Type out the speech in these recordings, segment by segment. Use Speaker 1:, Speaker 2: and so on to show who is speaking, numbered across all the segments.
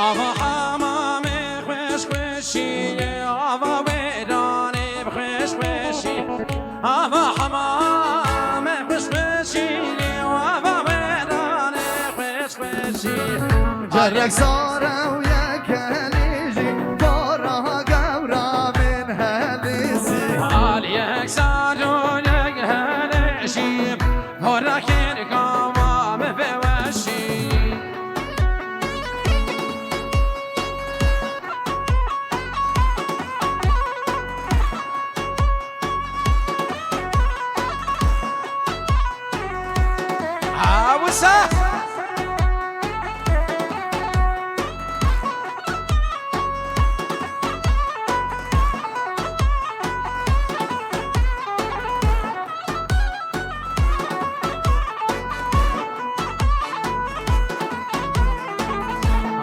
Speaker 1: آوا حمام خوش خوشی آوا ویرانه خوش خوشی آوا حمام خوش خوشی آوا ویرانه خوش خوشی
Speaker 2: جرک ساره و یک هلیجی بارا گورا من هلیسی
Speaker 1: حال یک ساره و یک هلیجی بارا کرگام بوشی عاوسه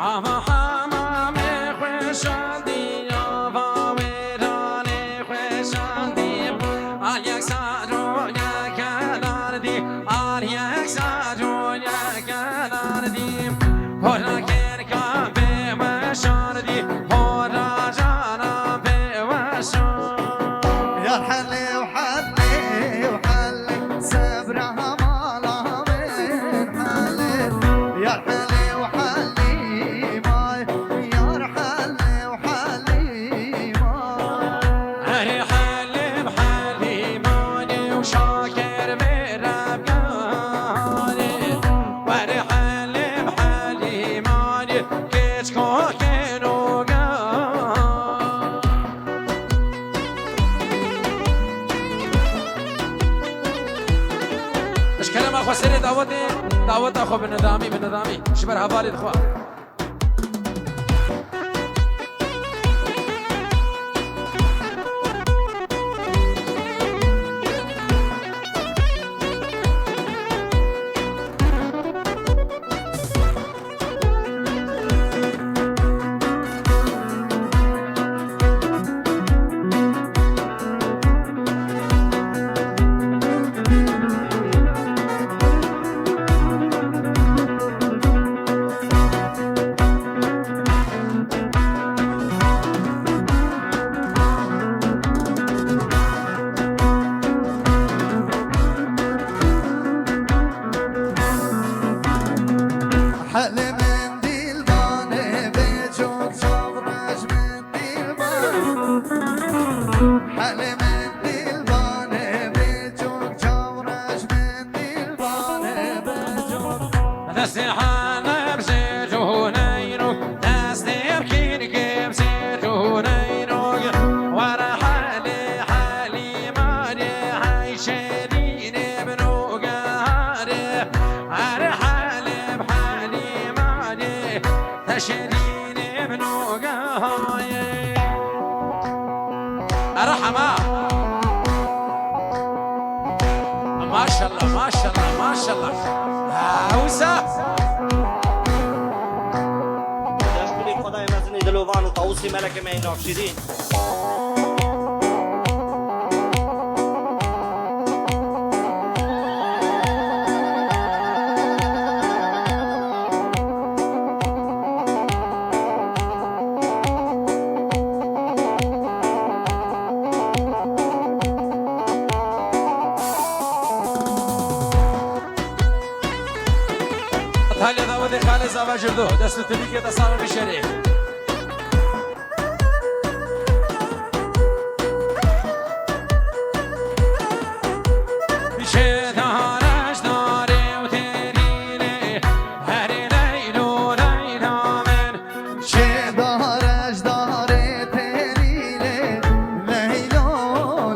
Speaker 1: آوا حمام خوشندی آوا ویرانه خوشندی آل یک سر و یک کلاردی آل یک سر و یک کلاردی پورا کرکا به وشاردی پورا جانا به وشار
Speaker 2: يا حلي وحلي وحلي صبرها مالا من حلي يا حلي وحلي ماي يا حلي وحلي ماي
Speaker 1: هري حلي بحلي ماني وشاكر بربقاني وري حلي بحلي ماني كيتكو كينو قان اش كلام اخو سري دعوت اخو بنظامي شبر هبالي دخوا
Speaker 2: حلي من ديلباني بيجوك صبرج من ديلباني حلي من ديلباني بيجوك صبرج من ديلباني بيجوك
Speaker 1: دستي حالا بزيتونينو دستي بكينك بزيتونينو ورا حالي حالي ماني عايشين بنو قاري ورا حالي بحالي ماني تشرين بنو قاري أرحمة ما شاء الله ما شاء الله ما شاء الله عاوزة
Speaker 3: دشمنی خدای مزنی دلوان و طاووسی ملک میناف شیرین
Speaker 1: هلا داودي خالص أبا جردو دستو تبيكي تصامم بشري بشي دارش داري وتريني هري ليلو ليلة من
Speaker 2: چه دارش داره تریله لیلا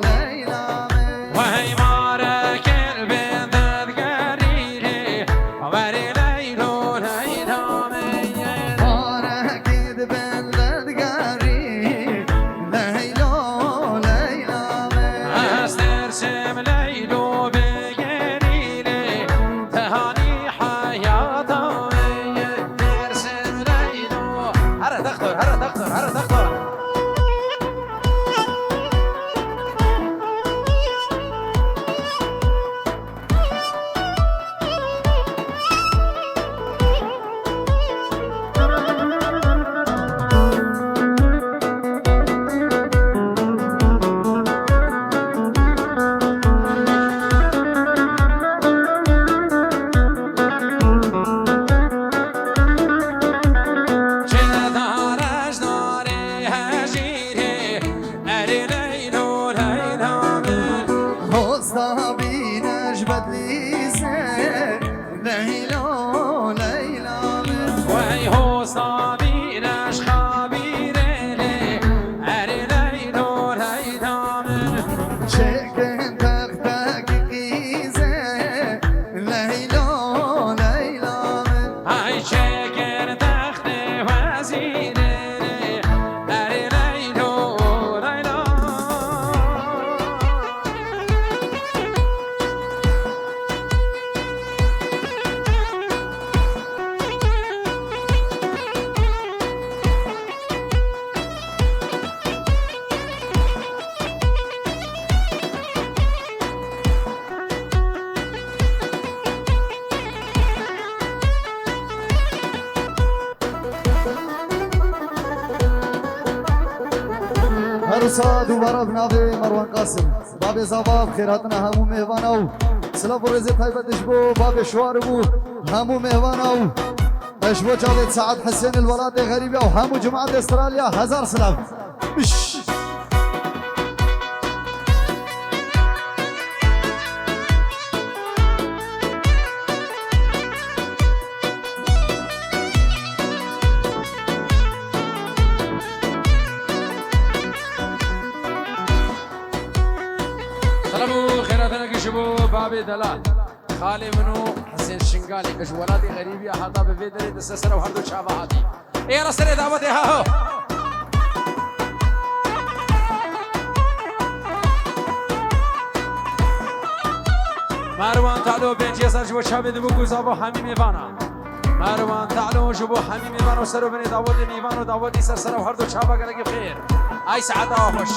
Speaker 2: لیلا
Speaker 1: وهي مارك البنت قريلي وري ليلو ليلة من
Speaker 2: بارك عروسا دوباره بنابه مروان قاسم باب زباب خیراتنا همو مهوانو سلاف و رزی طیبتش بو باب شوار بو همو مهوانو اشبو جاوید سعد حسین الولاد غریبی و همو جماعت استرالیا هزار سلام بش
Speaker 1: سلامو خيراتنا كشبو بابي دلال خالي منو حسين الشنقالي اش ولادي غريبي حاطه بفيدري دسسره وهردو شافا هادي ايه رسري دعوتي ها هو مروان تعالو بنجي سر جبو شابي دبو گوزابو همي ميوانا مروان تعالو جبو همي ميوانا سرو بني دعوتي ميوانا دعوتي سرسره وهردو شافا قلقي بخير اي سعادة وخش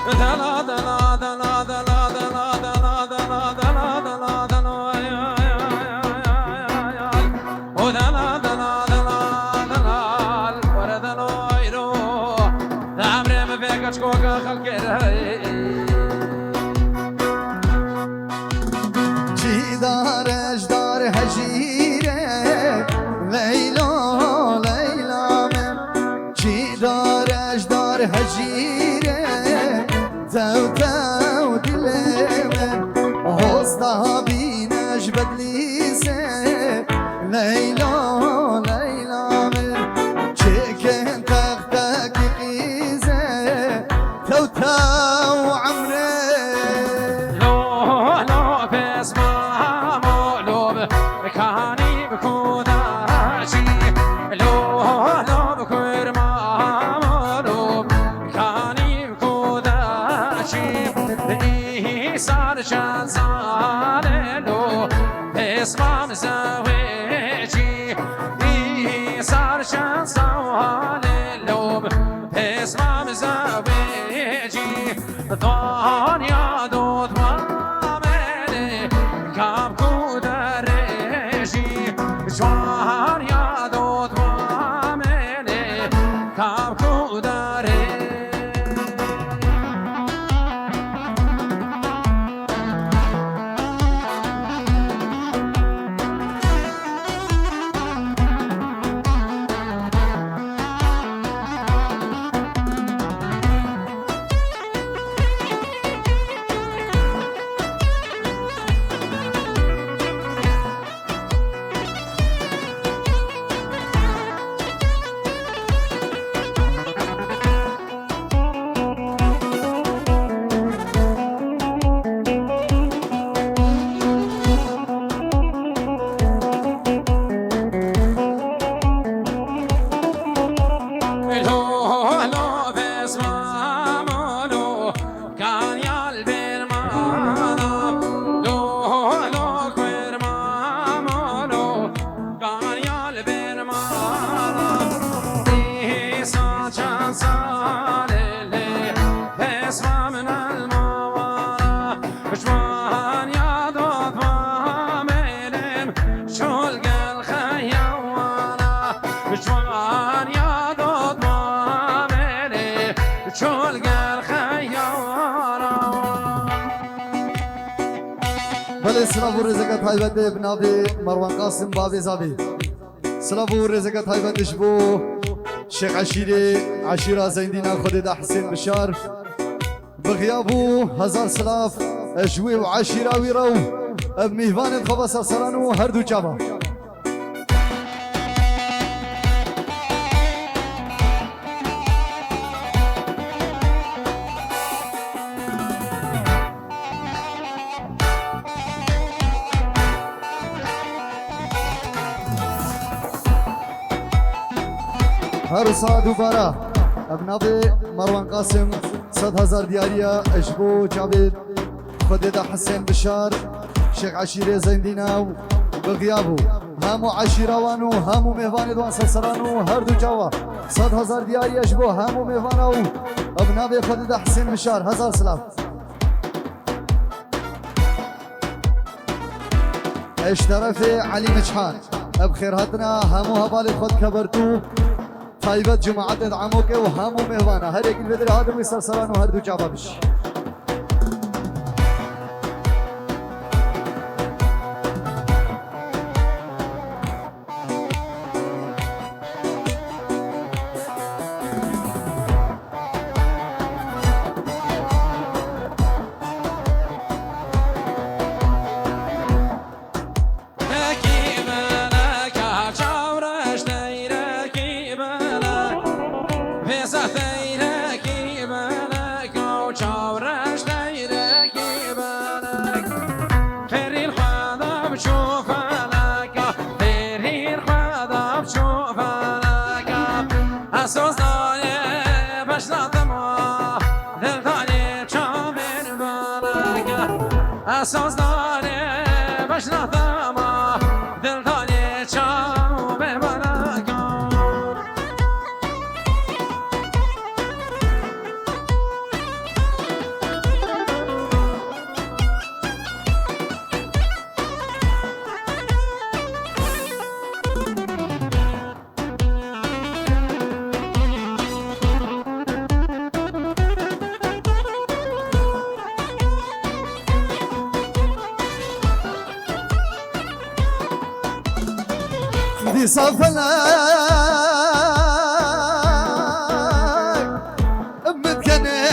Speaker 1: دلا دلا دلا دلا دلا دلا دلا دلا دلا دلا او دلا دلا دلا دلا وردلا يرو عمري ما فيك كوكا خلق
Speaker 2: جدار اجدار هجيره ليلى ليلى من جدار اجدار هجيره تو تو دلم حسنا بینش بدلیسه لیلا لیلا من چکن تختک قیزه تو تو عمره
Speaker 1: لو لو بسمع مولوب كاني بكوداشي لو لو بكر ما مولوب كاني بكوداشي بني صار شان صاللو بسمع مزوجي بني صار شان صاللو بسمع مزوجي دنيا دود مامنه كم كودرجي جوان يا دود مامنه كم كودرجي
Speaker 2: بله سلاف و رزقت حیبت بنابه مروان قاسم باب زابی سلاف و رزقت حیبتش بو شیخ عشیره زیندینا خود ده حسین بشار بغیابو هزار سلاف اجوی و عشیره وی رو اب میهوان خواه سرسرانو هر دو جابا هر ساعت دوباره ابناب مروان قاسم 100,000 دیاریه اشبو جاوید خودت حسین بشار شیخ عشیره زندینا بغیابو همو عشیروانو همو مهوان دوان سرسرانو هر دو جوا 100,000 دیاری اشبو همو مهوانو ابناب خودت حسین بشار هزار سلام اش طرف علی مجحان بخير هاتنا همو هبالي خود كبرتو تايبت جماعت عموك وهمو مهوانا هر يكي بدر هذا ويسر سران وهر دو جابا بش
Speaker 1: اساس داره بشناختم دل داره چاو به برگم
Speaker 2: دي صفلك متكني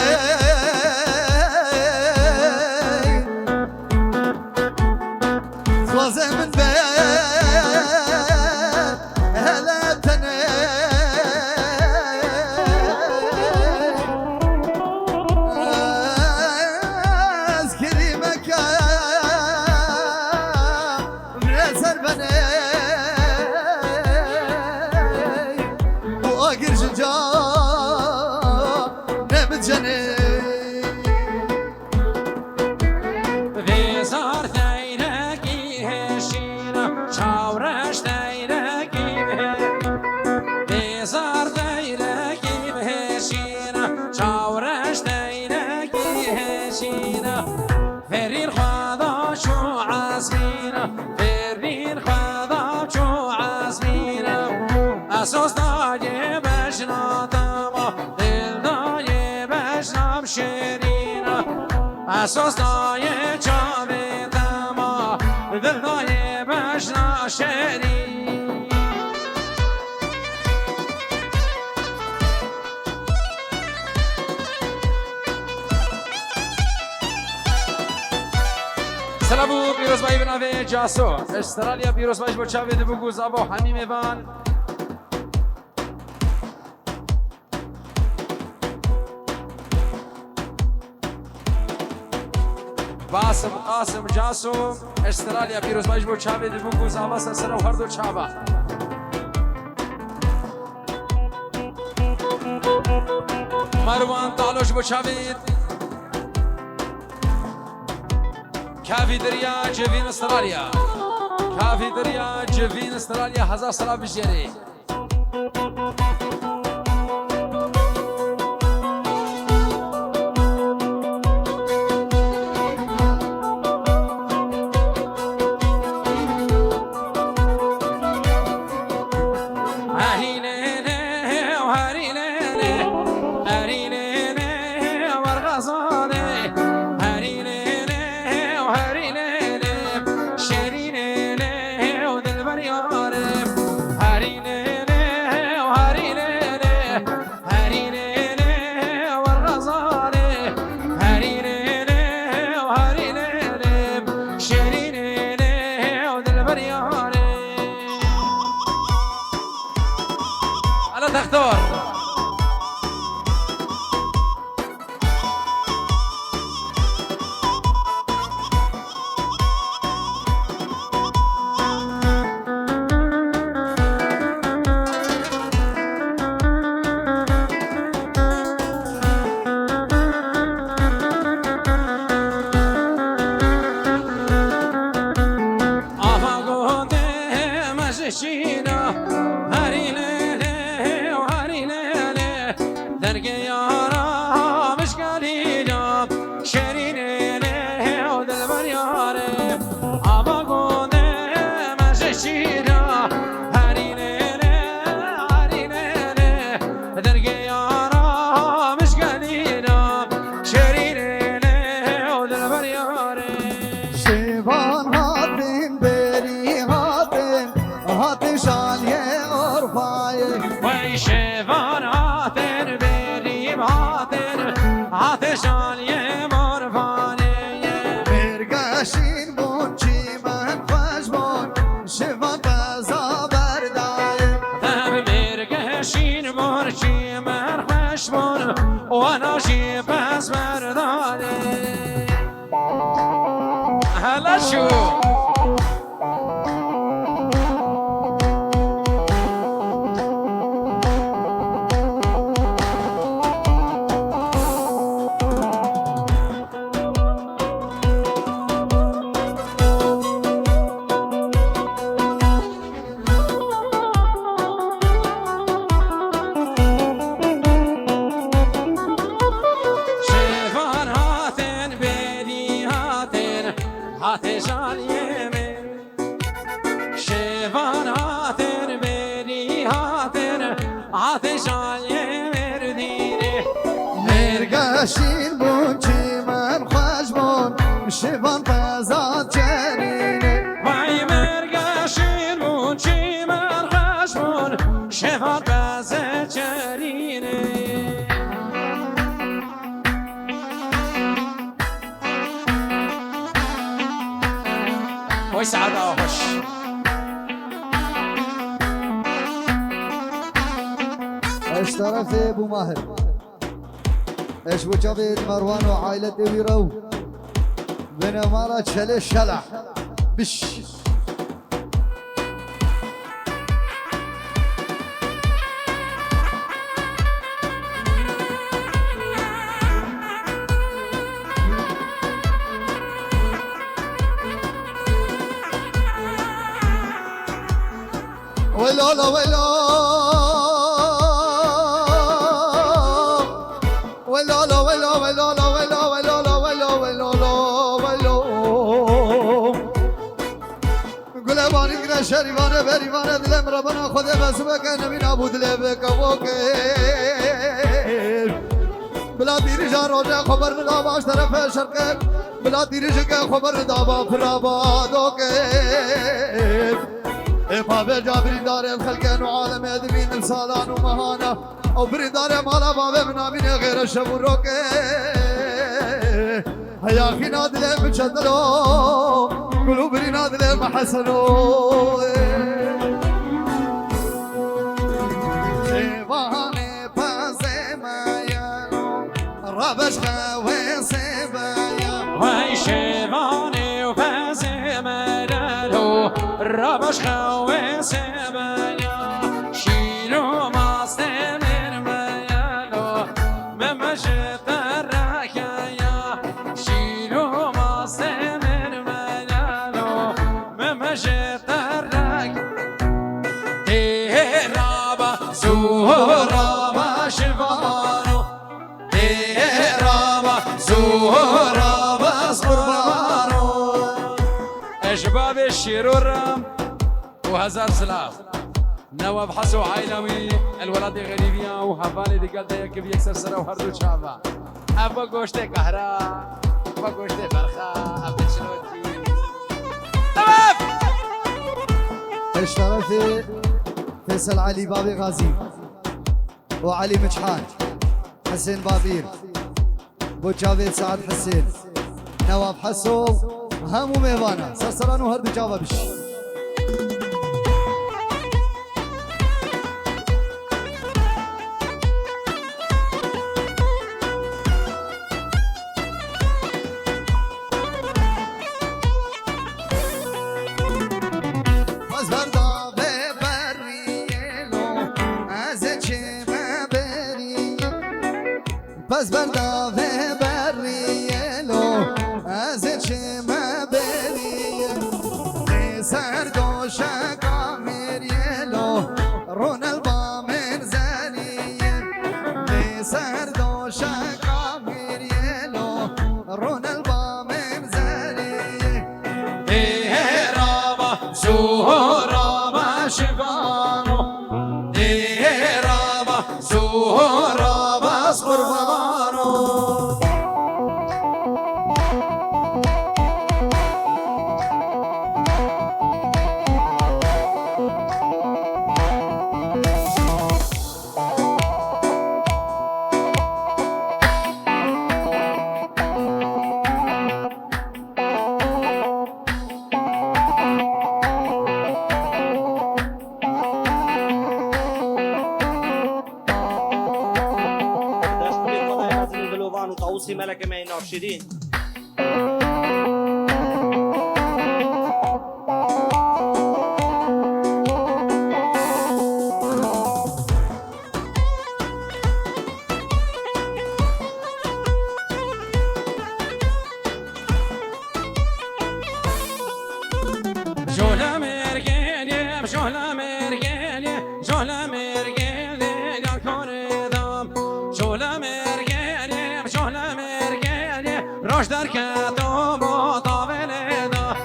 Speaker 2: خوازي من بيت هلا تني اذكري مكان منزل بني اساس دایه بشناتم دل دایه بشنام شیرین اساس دایه چاویدم دل دایه بشنام شیرین سلامو پیروزبایی به نوه جاسو استرالیا پیروزبایش با چاوید بگو زبا همین میوان باسم قاسم جاسم استرالیا پیروزبایش با چاوید بگو زبا سر و هر دو چابا مروان تالوش با چاوید کافی دریا جوین استرالیا کافی دریا جوین استرالیا هزار سلام بجیری تختار شیرا
Speaker 1: وای شیوان هاتن بریم هاتن هاتشان یه مرفانه
Speaker 2: برگشین بون چی من خوش بون شوان بزا بردای
Speaker 1: برگشین بون چی من خوش بون و ناشی پس برداره هلا شو هاتشان یمن شیوان هاتن بری هاتن هاتشان یمن دیره
Speaker 2: برگشین بون چی من خوش بون شوان بزا چرینه
Speaker 1: وای مرگشین بون چی من خشمون شیوان بزه چرینه وای سعاده خوش
Speaker 2: اش طرف ابو ماهر اش بو جابت مروان وعائلة ويرو بنا مارا شلي شلع بش ويلو لا ويلو ويلو لا ويلو ويلو لا ويلو ويلو لا ويلو ويلو لا ويلو قول باني كنا شريفانه بريفانه دلم ربنا خود بسبك نبي نابود لبك وكيل بلا ديرجا روجا خبر نداباش طرف شرق بلا ديرجا خبر ندابا فراباد وكيل إفا بالجابري دار الخلقين وعالم يدبين السالان ومهانا أو بريدار مالا بابا من أمين غير الشبروك هيا في نادل بشدلو قلوبري نادل محسنو سيباني بازمايا رابش خوي سيبايا
Speaker 1: وای شیوانی و پس مدلو رابش خواه سبایا شیرو ماست مرمیالو ممشت رکایا شیرو ماست مرمیالو ممشت رک رابا زورابا شوانو رابا زورابا قربانو أشباب الشيرورة وهزار سلاف نواب حسو عيلوي الولاد غريبية وهفاني دي قلت يك بيكسر سنة وهردو شابا أبا قوشتي قهرا أبا قوشتي فرخا أبا شلوتي تمام
Speaker 2: اشترفت فيصل علي بابي غازي وعلي مجحان حسين بابير بو جاويد سعد حسين نواب حسو همو ميوانا سرسران وهردو جاوا بش بس بردا و بریلو از چما بریل سر دوشا کامیریلو رون البامن زنیه سر دوشا کامیریلو رون البامن زنیه
Speaker 1: رابا زهرابا شفانو رابا زهرابا قربانو
Speaker 3: طاووسی ملک می نافشیرین
Speaker 1: روش در کتاب و طاوله دا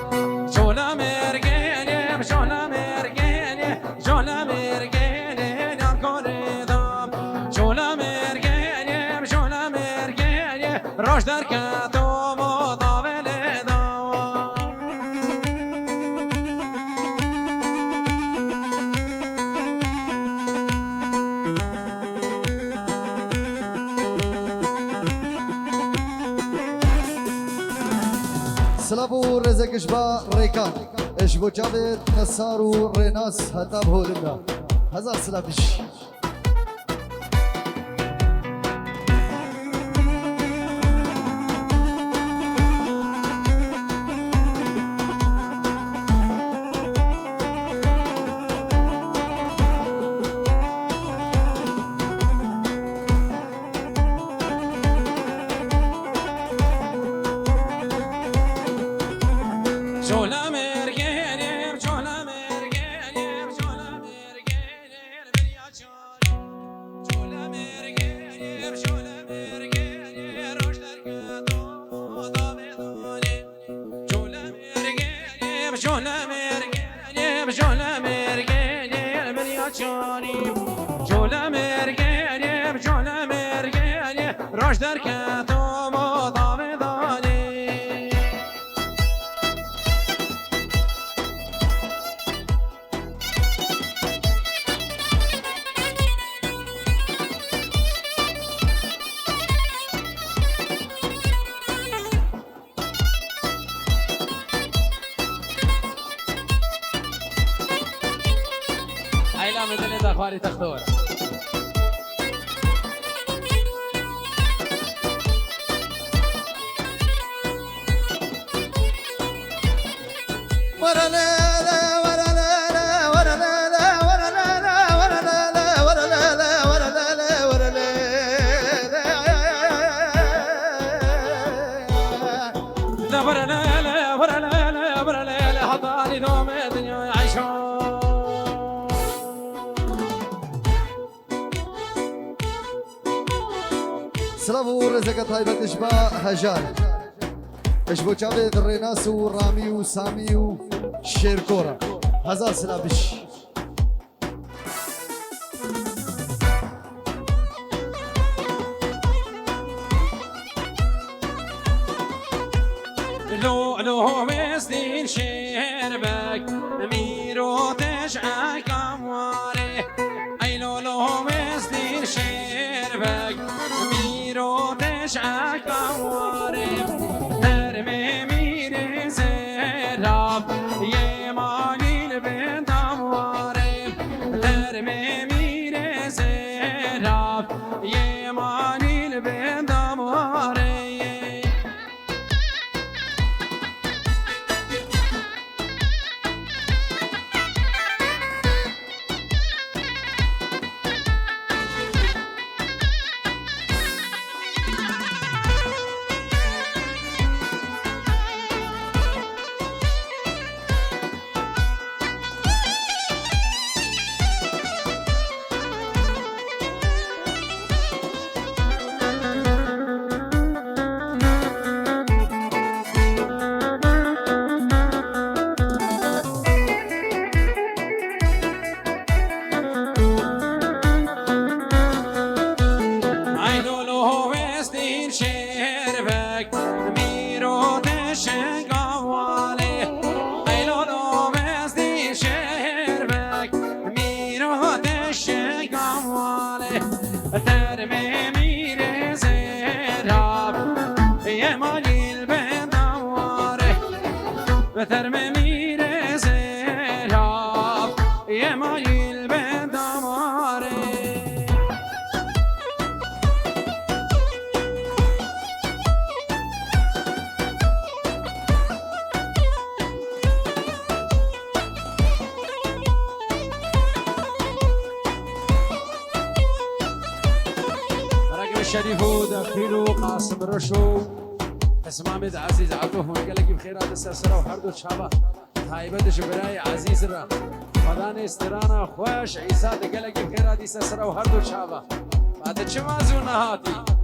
Speaker 1: شولا مرگنه شولا مرگنه شولا مرگنه نام کنه دا شولا مرگنه شولا مرگنه روش در کتاب و طاوله دا
Speaker 2: سلابو رزقش با ریکان اش بو جابر نصار و ریناس حتی بهولندا هزار سلابش
Speaker 1: شولا مرگنه شولا مرگنه شولا مرگنه بریا چاری شولا مرگنه شولا مرگنه روش در کتاب داوودانه شولا مرگنه شولا مرگنه شولا مرگنه بریا چاری شولا مرگنه شولا مرگنه روش در کتاب داوودانه لا مدلت اخواني تختور
Speaker 2: ورا لا لا ورا لا لا ورا لا لا ورا لا لا ورا لا لا ورا لا لا ورا لا لا ورا لا
Speaker 1: لا ورا لا لا ورا لا لا ورا لا لا حطاني دوم الدنيا يعيشون
Speaker 2: سلابو رزق طيبة اش با هجار اش بو جابر ریناس و رامی و سامی و شیرکورا هزار سلابش
Speaker 1: لو لو مسدين شربك ميرو تشعى كواري اي لو لو مسدين شربك ميرو تشعى كواري ترمي ميري زراب يماني البنت امواري ترمي ميري زراب يماني البنت امواري الشريف ودخيل وقاسم رشو اسم عمد عزيز عطوه من قلقي بخيرات السلسلة وحردو شابه هايبدش براي عزيز را خدان استرانا خوش عيسى قلقي بخيرات السلسلة وحردو شابه بعد چمازو نهاتي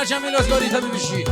Speaker 1: جميل أزغاري تبي بشي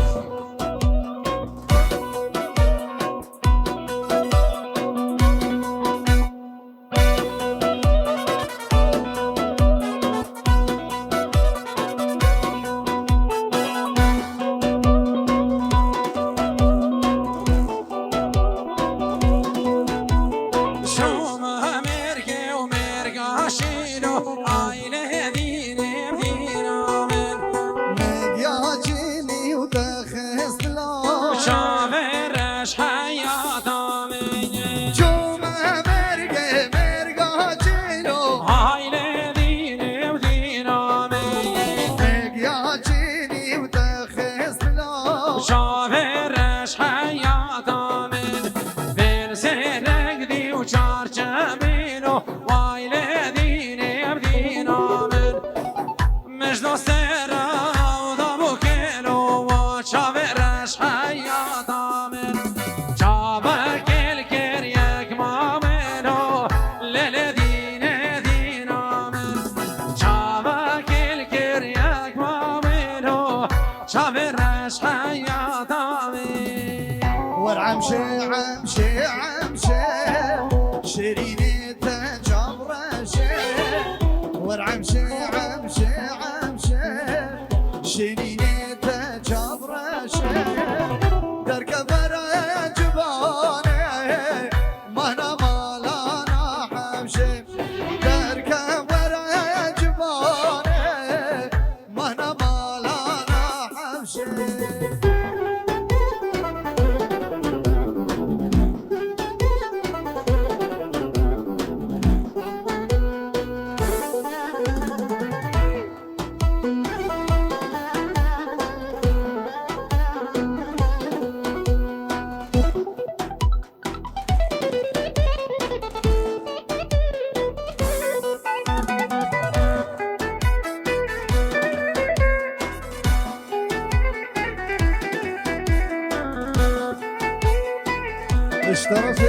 Speaker 2: اشترف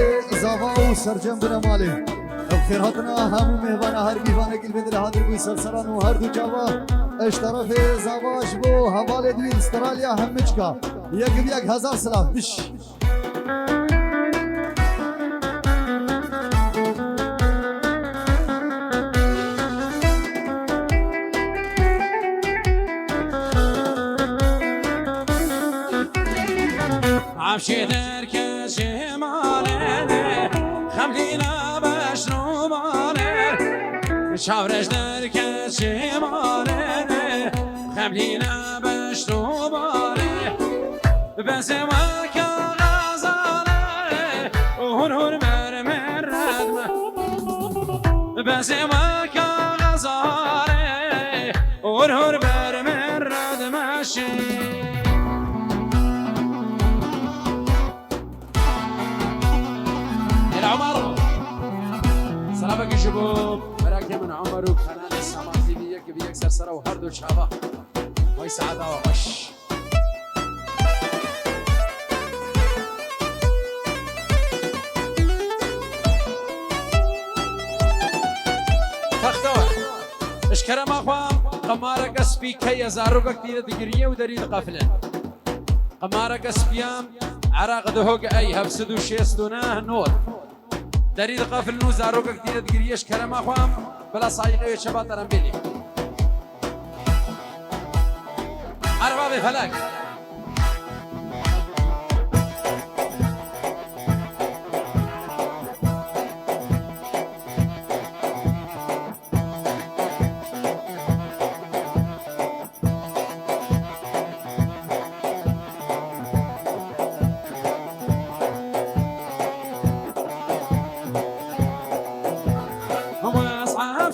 Speaker 2: زاوا و سرجم برمالی بخیر هاتنا همو مهوانا هر بیوانه گل بدل حاضر بوی سلسلان و هر دو جاوا اشترف زاواش بو حوال دوی استرالیا همچکا یک 1000 سلام بش
Speaker 1: عبشي درك شمالي خملينا بشنو مالي شاورش درك شمالي خملينا بشنو مالي بس وكا غزالي بزمك غزاري ورهر برمرد ماشي العمر سلامك يا شباب براكي من عمر وقناة السماطي بيك سرسرة وهرد وشابة وي سعادة وغش تختوه اشكرم اخوام قمارك اسبي كي ازاروك كتير دقرية ودريد قفلة قمارك اسبيام عراق دهوك اي هفسدو شيستونه نور دريد قفل نو زاروك كتير دقرية اشكرم اخوام بلا صايقه وشبات رمبيلي عربا بفلك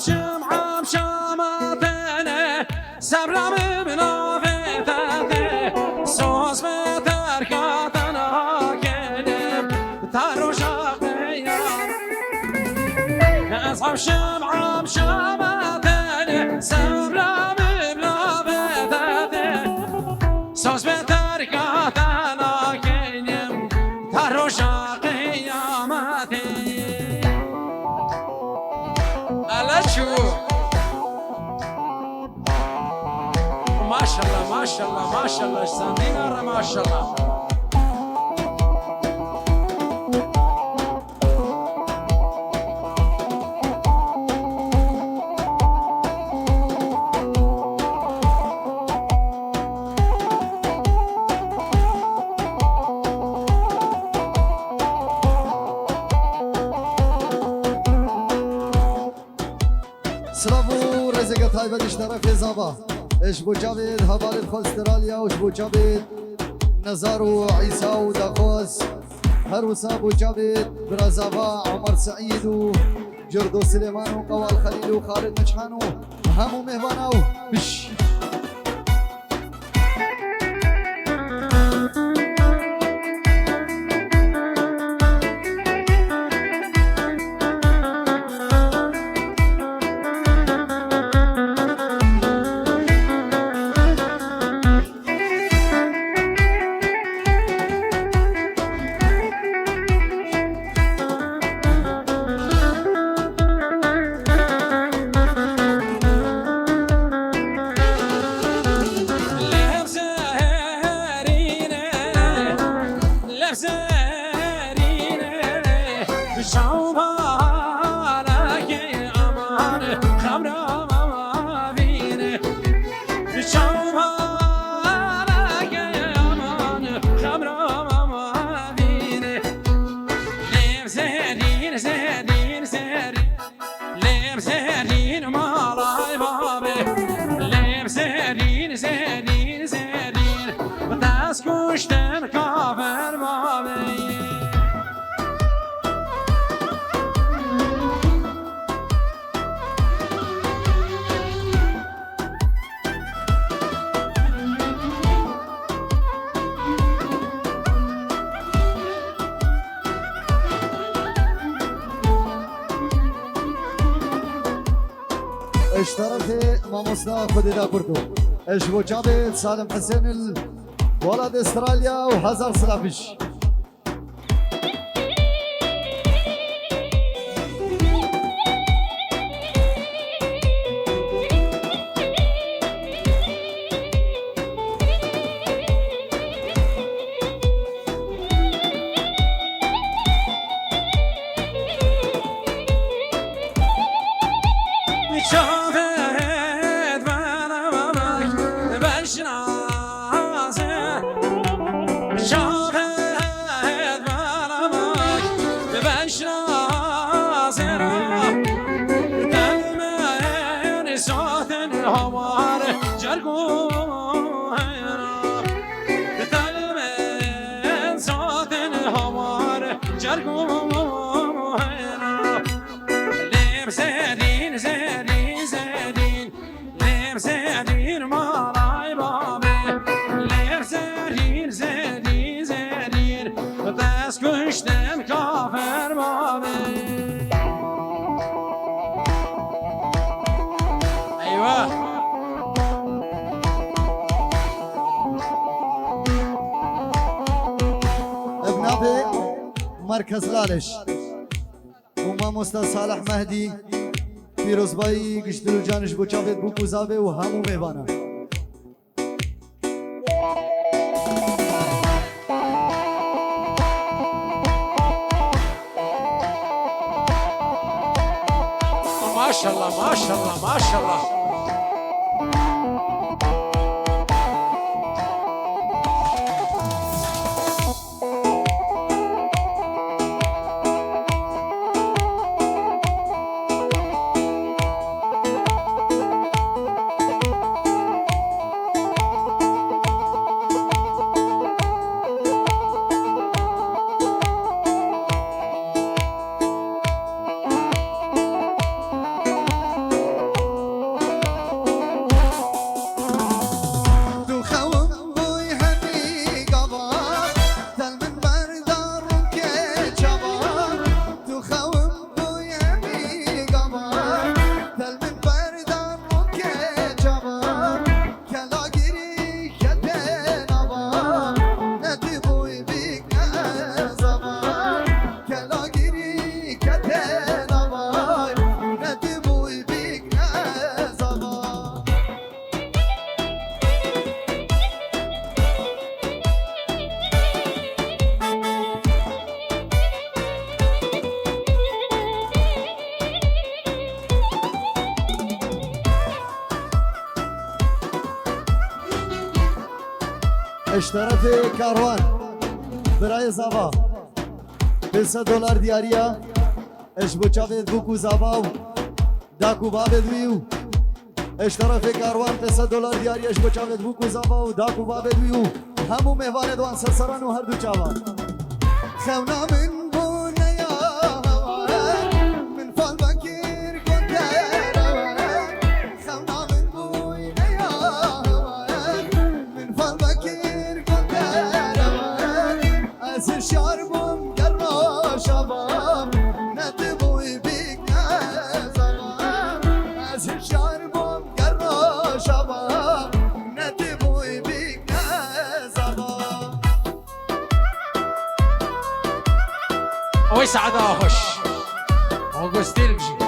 Speaker 1: شمعة بشماتنا سبرم بنافتته سوز بتركاتنا كلب تروجا بيان أصحاب شمعة بشماتنا سبرم بنافتته سوز بتركاتنا كلب تروجا قيامتي شو ما شاء الله ما شاء الله ما شاء الله سامينا ما شاء الله
Speaker 2: سلامو رزقة طيبة اشترك زابا اش بو جابد هبال خو استراليا وش بو جابد نزارو عيسى وداخوز هروسا بو جابد برازابا عمر سعيد وجردو سليمان وقوال خليل وخالد نجحانو همو مهبانو بش اشترك ماموسنا خديدا كردو اش بو جابد سالم حسين ولد استراليا وهزار سلافيش
Speaker 1: Jargo,
Speaker 2: مرکز لالش و مامۆستا صالح مهدی پیرۆزبایی گشتر و جانش بۆ چاوێت بوو کوزاوێ و هەموو میێوانە
Speaker 1: ماشاءالله ماشاءالله ماشاءالله
Speaker 2: اشتراف کاروان برای زاوا $500 دیاریه اش بو چاوید بوکو زاوا و داکو بابد ویو اشتراف کاروان $500 دیاریه اش بو چاوید بوکو زاوا و داکو بابد ویو همو مهوان دوان سرسران و هر دو چاوا خونا من بونه یا من فال بکیر گندر خونا من بونه یا من فال بکیر از شاربم گرما شبام ندبوی بیگ نزبام از شاربم گرما شبام ندبوی بیگ نزبام
Speaker 1: اوي سعادة اخش اوغستيل بجي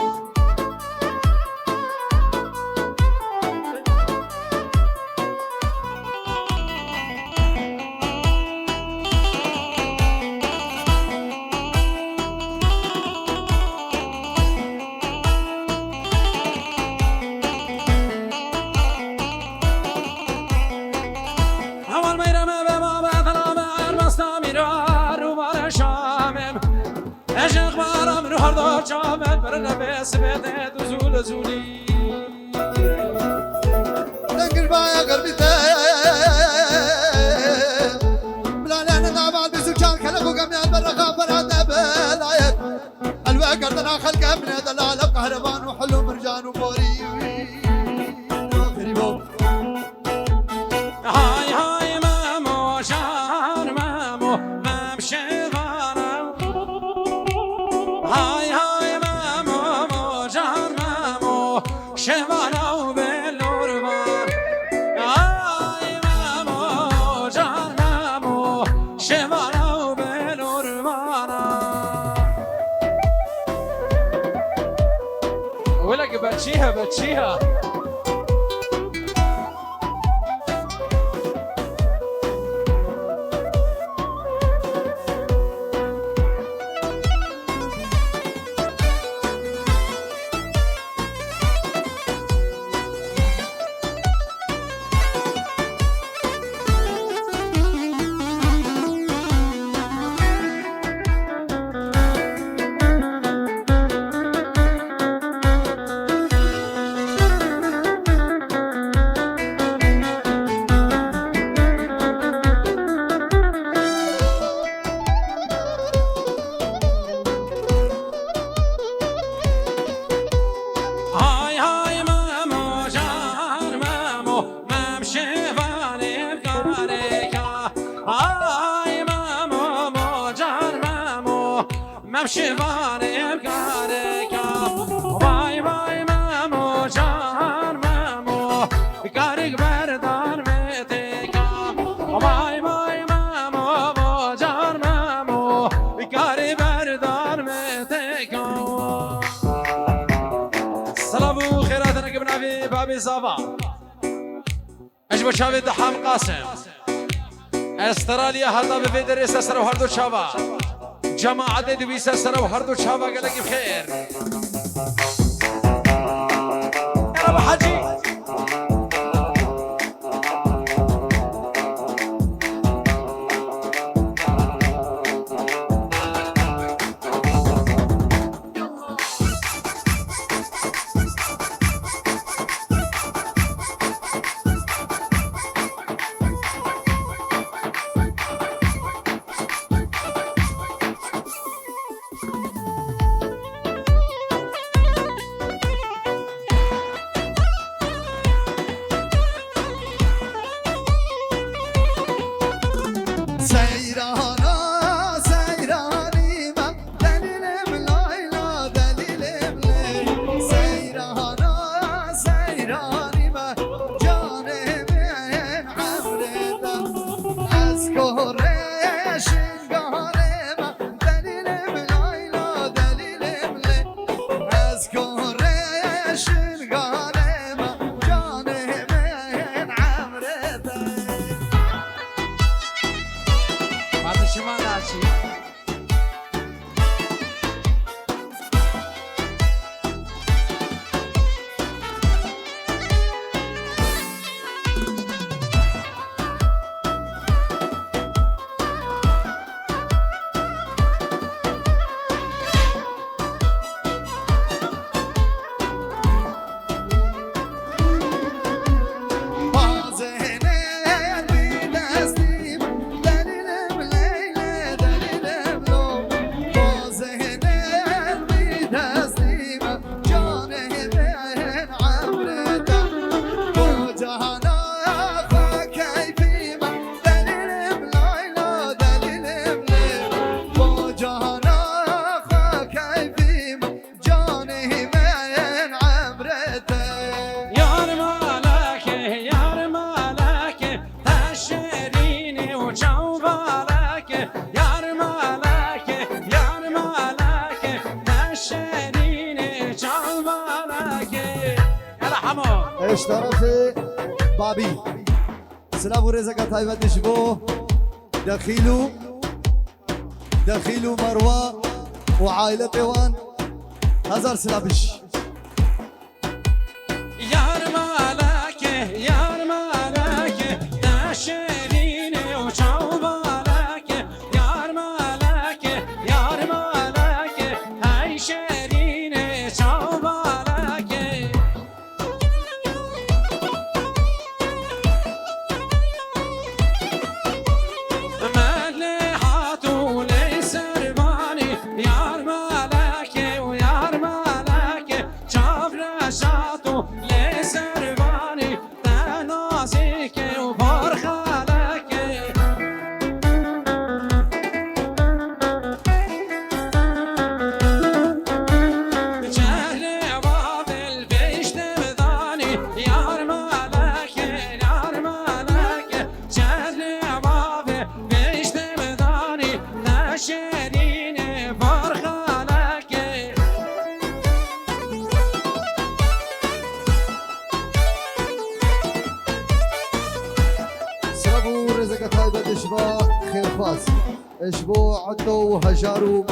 Speaker 1: جامد برنا بس بده دزول زولي
Speaker 2: نقل بايا قربته بلا انا نعمل بسوشان كلكو قمنا بالرقاب برهده بلايت الواقع دنا خلقه من دلال قهرمان وحلو مرجان وبوري
Speaker 1: هاي هاي مامو شان مامو ممشي غانا هاي هاي مامو جان مامو شوانا وبالورمان هاي مامو جان مامو شوانا وبالورمان ولك بتشيها بتشيها شوانه کاره کام وای وای مامو جان مامو کارگ بردان میته کام وای وای مامو جان مامو کاری زابا اجبو شاوي دحام قاسم استراليا هذا بفيدر سسر وهردو شابا جماعة دوي سسر وهردو شابا قالك بخير يا رب حجي
Speaker 2: اشترف بابي سلام ورزق طيبة شبو دخيلو مروة وعائلة بيوان هزار سلابش
Speaker 1: يار مالك تشرين وشوبالك يار مالك هاي شرين شوبالك ملحاتو ليس رباني يار مالك ويار مالك شاف رشاتو ليس رباني تناسيك وفرخالك شهر بابل بيشت بداني يار مالك شهر بابل بيشت بداني نشرين فرخالك
Speaker 2: سلام ورزق طيبة اشبا خير فاس اشبو عدو هجارو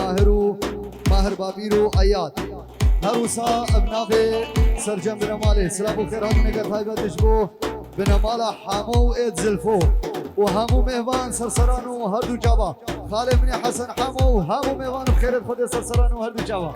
Speaker 2: ماهر بابيرو اياد هروسا ابنافي سرجم بنماله سلام خير هاتو نگر طيبة اشبو بنماله حامو ايد زلفو وهامو مهوان سرسرانو هردو جابا خالد بن حسن حامو هامو مهوان بخير خود سرسرانو هردو جابا